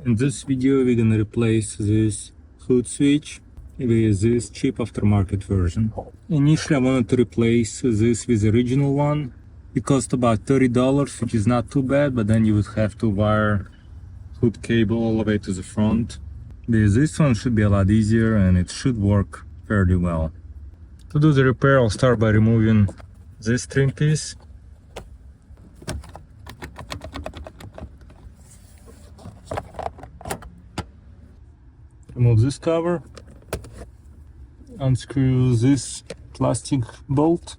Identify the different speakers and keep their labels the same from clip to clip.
Speaker 1: In this video we're gonna replace this hood switch with this cheap aftermarket version. Initially I wanted to replace this with the original one. It cost about $30, which is not too bad, but then you would have to wire hood cable all the way to the front. With this one should be a lot easier and it should work fairly well. To do the repair, I'll start by removing this trim piece. Remove this cover, unscrew this plastic bolt,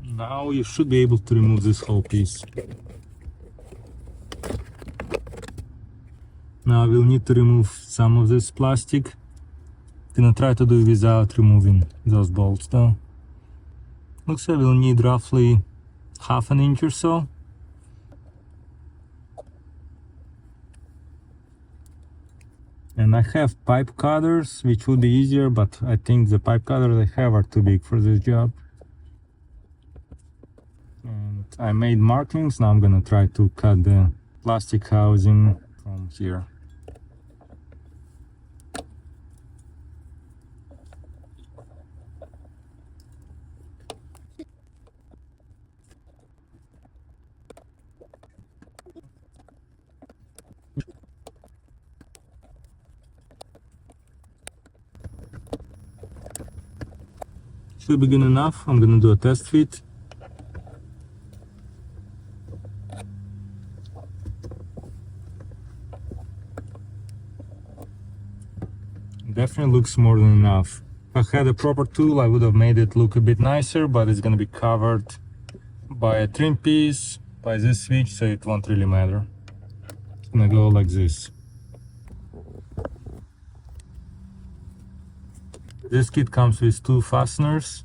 Speaker 1: now you should be able to remove this whole piece. Now we'll need to remove some of this plastic. Gonna try to do it without removing those bolts though. Looks like we'll need roughly half an inch or so. And I have pipe cutters, which would be easier, but I think the pipe cutters I have are too big for this job. And I made markings, now I'm gonna try to cut the plastic housing from here. Should be good enough. I'm gonna do a test fit. Definitely looks more than enough. If I had a proper tool I would have made it look a bit nicer, but it's gonna be covered by a trim piece, by this switch, so it won't really matter. It's gonna go like this. This kit comes with two fasteners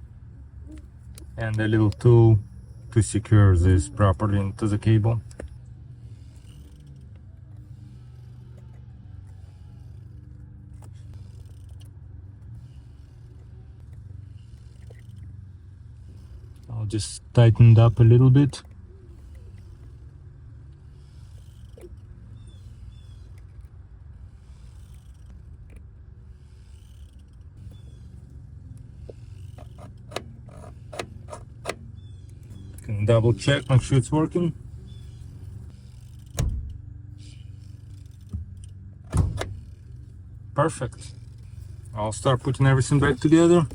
Speaker 1: and a little tool to secure this properly into the cable. I'll just tighten it up a little bit. Can double check, make sure it's working. Perfect. I'll start putting everything back together.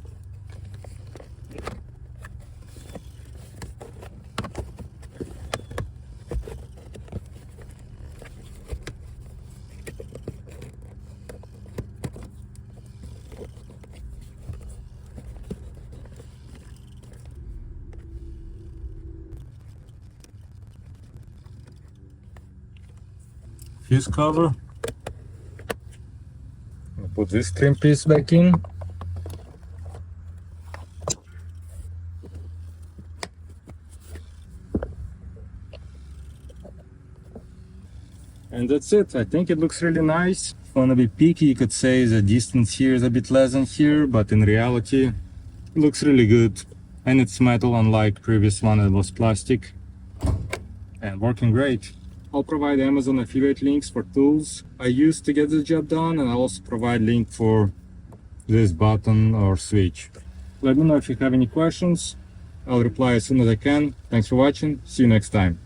Speaker 1: Fuse cover. I'll put this trim piece back in. And that's it. I think it looks really nice. If you want to be picky, you could say the distance here is a bit less than here, but in reality it looks really good. And it's metal, unlike previous one that was plastic. And working great. I'll provide Amazon affiliate links for tools I used to get the job done, and I'll also provide link for this button or switch. Let me know if you have any questions. I'll reply as soon as I can. Thanks for watching. See you next time.